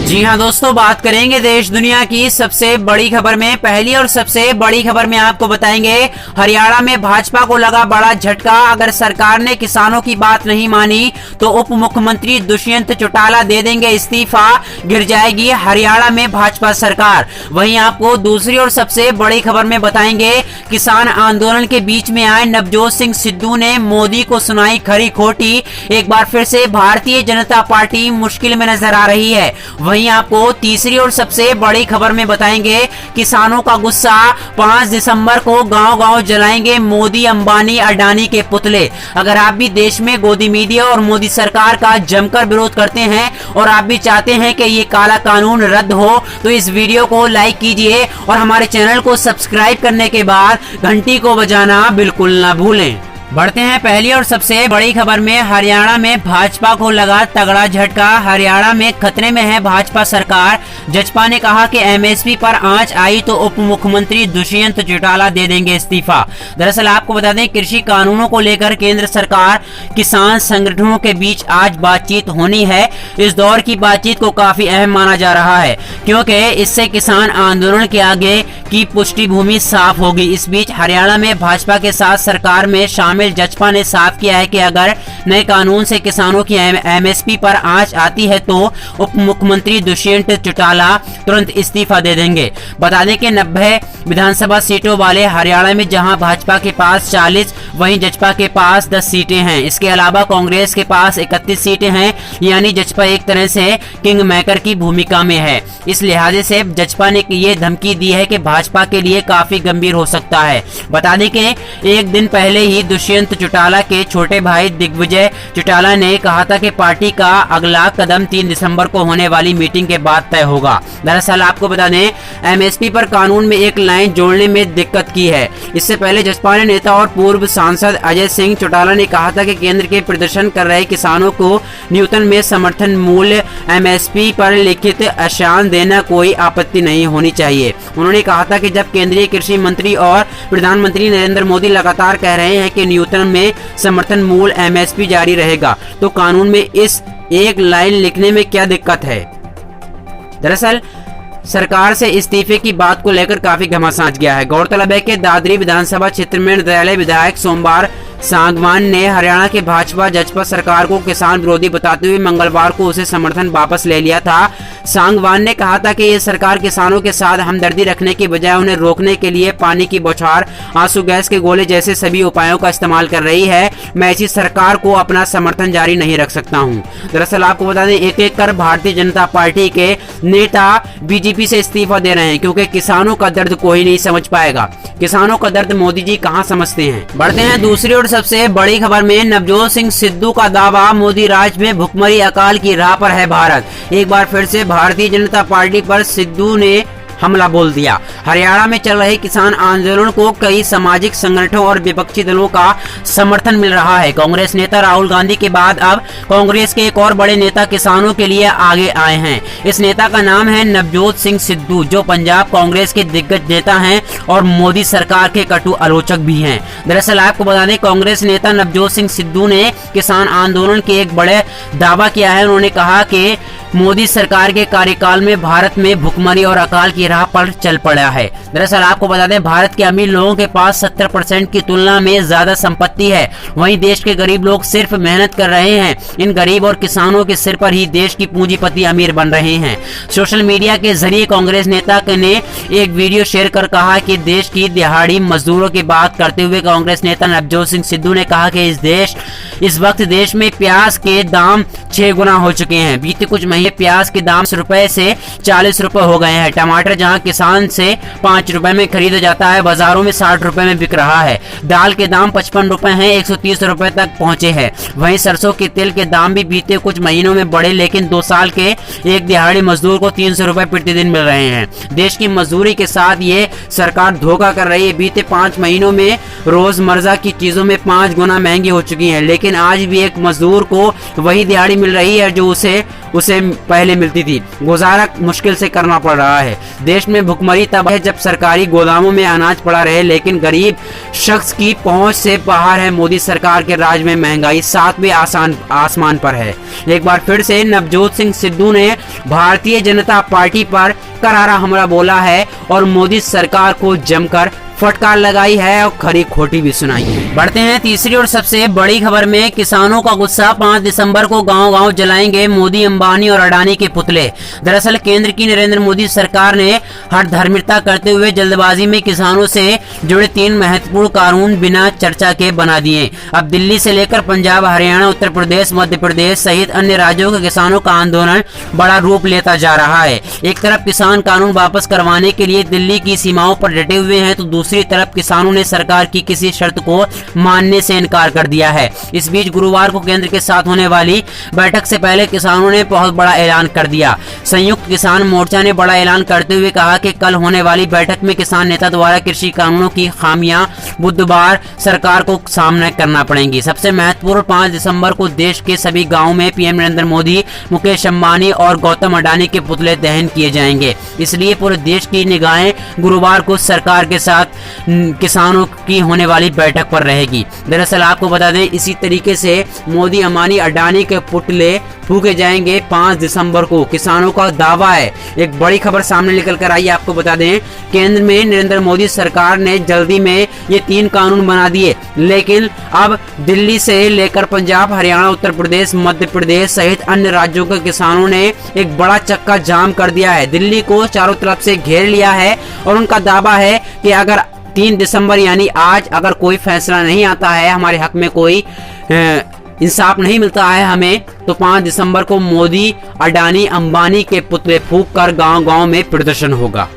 जी हाँ दोस्तों, बात करेंगे देश दुनिया की सबसे बड़ी खबर में। पहली और सबसे बड़ी खबर में आपको बताएंगे, हरियाणा में भाजपा को लगा बड़ा झटका। अगर सरकार ने किसानों की बात नहीं मानी तो उप मुख्यमंत्री दुष्यंत चौटाला दे देंगे इस्तीफा, गिर जाएगी हरियाणा में भाजपा सरकार। वहीं आपको दूसरी और सबसे बड़ी खबर में बताएंगे, किसान आंदोलन के बीच में आए नवजोत सिंह सिद्धू ने मोदी को सुनाई खरी खोटी। एक बार फिर से भारतीय जनता पार्टी मुश्किल में नजर आ रही है। वहीं आपको तीसरी और सबसे बड़ी खबर में बताएंगे, किसानों का गुस्सा, 5 दिसंबर को गांव-गांव जलाएंगे मोदी, अंबानी, अडानी के पुतले। अगर आप भी देश में गोदी मीडिया और मोदी सरकार का जमकर विरोध करते हैं और आप भी चाहते हैं कि ये काला कानून रद्द हो, तो इस वीडियो को लाइक कीजिए और हमारे चैनल को सब्सक्राइब करने के बाद घंटी को बजाना बिल्कुल ना भूलें। बढ़ते हैं पहली और सबसे बड़ी खबर में। हरियाणा में भाजपा को लगा तगड़ा झटका। हरियाणा में खतरे में है भाजपा सरकार। जजपा ने कहा कि एमएसपी पर आंच आई तो उप मुख्यमंत्री दुष्यंत चौटाला दे देंगे इस्तीफा। दरअसल आपको बता दें, कृषि कानूनों को लेकर केंद्र सरकार किसान संगठनों के बीच आज बातचीत होनी है। इस दौर की बातचीत को काफी अहम माना जा रहा है, क्योंकि इससे किसान आंदोलन के आगे की पृष्ठभूमि साफ होगी। इस बीच हरियाणा में भाजपा के साथ सरकार में शामिल जजपा ने साफ किया है कि अगर नए कानून से किसानों की एमएसपी पर आंच आती है तो उप मुख्यमंत्री दुष्यंत चौटाला तुरंत इस्तीफा दे देंगे। बता दें कि 90 विधानसभा सीटों वाले हरियाणा में जहां भाजपा के पास 40, वहीं जजपा के पास 10 सीटें हैं। इसके अलावा कांग्रेस के पास 31 सीटें हैं, यानी जजपा एक तरह से किंग मेकर की भूमिका में है। इस लिहाजे से जजपा ने ये धमकी दी है कि भाजपा के लिए काफी गंभीर हो सकता है। बता दें कि एक दिन पहले ही दुष्यंत चौटाला के छोटे भाई दिग्विजय चौटाला ने कहा था कि पार्टी का अगला कदम 3 दिसंबर को होने वाली मीटिंग के बाद तय होगा। दरअसल आपको बता दें, एमएसपी पर कानून में एक लाइन जोड़ने में दिक्कत की है। इससे पहले जसपा नेता और पूर्व सांसद अजय सिंह चौटाला ने कहा था कि केंद्र के प्रदर्शन कर रहे किसानों को न्यूनतम में समर्थन मूल्य एमएसपी पर लिखित आश्वासन देना कोई आपत्ति नहीं होनी चाहिए। उन्होंने कहा था कि जब केंद्रीय कृषि मंत्री और प्रधानमंत्री नरेंद्र मोदी लगातार कह रहे हैं कि न्यूनतम में समर्थन मूल्य एमएसपी जारी रहेगा, तो कानून में इस एक लाइन लिखने में क्या दिक्कत है। दरअसल सरकार से इस्तीफे की बात को लेकर काफी घमासान गया है। गौरतलब है कि दादरी विधानसभा क्षेत्र में निर्दलीय विधायक सोमवार सांगवान ने हरियाणा के भाजपा जजपा सरकार को किसान विरोधी बताते हुए मंगलवार को उसे समर्थन वापस ले लिया था। सांगवान ने कहा था कि ये सरकार किसानों के साथ हमदर्दी रखने की बजाय उन्हें रोकने के लिए पानी की बौछार, आंसू गैस के गोले जैसे सभी उपायों का इस्तेमाल कर रही है। मैं ऐसी सरकार को अपना समर्थन जारी नहीं रख सकता हूँ। दरअसल आपको बता दें, एक एक कर भारतीय जनता पार्टी के नेता बीजेपी से इस्तीफा दे रहे हैं, क्योंकि किसानों का दर्द कोई नहीं समझ पाएगा। किसानों का दर्द मोदी जी कहाँ समझते हैं। बढ़ते हैं दूसरी और सबसे बड़ी खबर में। नवजोत सिंह सिद्धू का दावा, मोदी राज में भुखमरी अकाल की राह पर है भारत। एक बार फिर से भारतीय जनता पार्टी पर सिद्धू ने हमला बोल दिया। हरियाणा में चल रहे किसान आंदोलन को कई सामाजिक संगठनों और विपक्षी दलों का समर्थन मिल रहा है। कांग्रेस नेता राहुल गांधी के बाद अब कांग्रेस के एक और बड़े नेता किसानों के लिए आगे आए हैं। इस नेता का नाम है नवजोत सिंह सिद्धू, जो पंजाब कांग्रेस के दिग्गज नेता हैं और मोदी सरकार के कटु आलोचक भी हैं। दरअसल आपको बता दें, कांग्रेस नेता नवजोत सिंह सिद्धू ने किसान आंदोलन के एक बड़े दावा किया है। उन्होंने कहा कि मोदी सरकार के कार्यकाल में भारत में भुखमरी और अकाल की राह पर चल पड़ा है। दरअसल आपको बता दें, भारत के अमीर लोगों के पास 70% की तुलना में ज्यादा संपत्ति है, वहीं देश के गरीब लोग सिर्फ मेहनत कर रहे हैं। इन गरीब और किसानों के सिर पर ही देश की पूंजीपति अमीर बन रहे हैं। सोशल मीडिया के जरिए कांग्रेस नेता ने एक वीडियो शेयर कर कहा कि देश की दिहाड़ी मजदूरों की बात करते हुए कांग्रेस नेता नवजोत सिंह सिद्धू ने कहा कि इस वक्त देश में प्याज के दाम 6 गुना हो चुके हैं। बीते कुछ महीने प्याज के दाम 10 रुपए से 40 रुपए हो गए हैं। टमाटर जहां किसान से 5 रुपए में खरीदा जाता है, बाजारों में 60 रुपए में बिक रहा है। दाल के दाम 55 रुपए हैं, 130 रुपए तक पहुंचे हैं। वहीं सरसों के तेल के दाम भी बीते कुछ महीनों में बढ़े, लेकिन 2 साल के एक दिहाड़ी मजदूर को 300 रुपए प्रतिदिन मिल रहे हैं। देश की मजदूरी के साथ ये सरकार धोखा कर रही है। बीते 5 महीनों में रोजमर्रा की चीजों में 5 गुना महंगी हो चुकी है, लेकिन आज भी एक मजदूर को वही दिहाड़ी मिल रही है जो उसे उसे पहले मिलती थी। गुजारा मुश्किल से करना पड़ रहा है। देश में भुखमरी तब है जब सरकारी गोदामों में अनाज पड़ा रहे, लेकिन गरीब शख्स की पहुंच से बाहर है। मोदी सरकार के राज में महंगाई 7वें आसमान पर है। एक बार फिर से नवजोत सिंह सिद्धू ने भारतीय जनता पार्टी पर करारा हमला बोला है और मोदी सरकार को जमकर फटकार लगाई है और खरी खोटी भी सुनाई है। बढ़ते हैं तीसरी और सबसे बड़ी खबर में। किसानों का गुस्सा, 5 दिसंबर को गांव-गांव जलाएंगे मोदी, अंबानी और अडानी के पुतले। दरअसल केंद्र की नरेंद्र मोदी सरकार ने हठधर्मिता करते हुए जल्दबाजी में किसानों से जुड़े 3 महत्वपूर्ण कानून बिना चर्चा के बना दिए। अब दिल्ली से लेकर पंजाब, हरियाणा, उत्तर प्रदेश, मध्य प्रदेश सहित अन्य राज्यों के किसानों का आंदोलन बड़ा रूप लेता जा रहा है। एक तरफ किसान कानून वापस करवाने के लिए दिल्ली की सीमाओं पर डटे हुए हैं, तो दूसरी तरफ किसानों ने सरकार की किसी शर्त को मानने से इनकार कर दिया है। इस बीच गुरुवार को केंद्र के साथ होने वाली बैठक से पहले किसानों ने बहुत बड़ा ऐलान कर दिया। संयुक्त किसान मोर्चा ने बड़ा ऐलान करते हुए कहा कि कल होने वाली बैठक में किसान नेता द्वारा कृषि कानूनों की खामियां बुधवार सरकार को सामना करना पड़ेंगी। सबसे महत्वपूर्ण 5 दिसंबर को देश के सभी गाँव में पीएम नरेंद्र मोदी, मुकेश अंबानी और गौतम अडानी के पुतले दहन किए जाएंगे। इसलिए पूरे देश की निगाहें गुरुवार को सरकार के साथ किसानों की होने वाली बैठक पर रहेगी। दरअसल आपको बता दें, इसी तरीके से मोदी, अंबानी, अडानी के पुतले फूके जाएंगे 5 दिसंबर को। किसानों का दावा है। एक बड़ी खबर सामने निकल कर आई। आपको बता दें, केंद्र में नरेंद्र मोदी सरकार ने जल्दी में ये 3 कानून बना दिए, लेकिन अब दिल्ली से लेकर पंजाब, हरियाणा, उत्तर प्रदेश, मध्य प्रदेश सहित अन्य राज्यों के किसानों ने एक बड़ा चक्का जाम कर दिया है। दिल्ली को चारों तरफ से घेर लिया है और उनका दावा है कि अगर 3 दिसंबर यानी आज अगर कोई फैसला नहीं आता है, हमारे हक में कोई इंसाफ नहीं मिलता है हमें, तो 5 दिसंबर को मोदी, अडानी, अंबानी के पुतले फूंक कर गांव-गांव में प्रदर्शन होगा।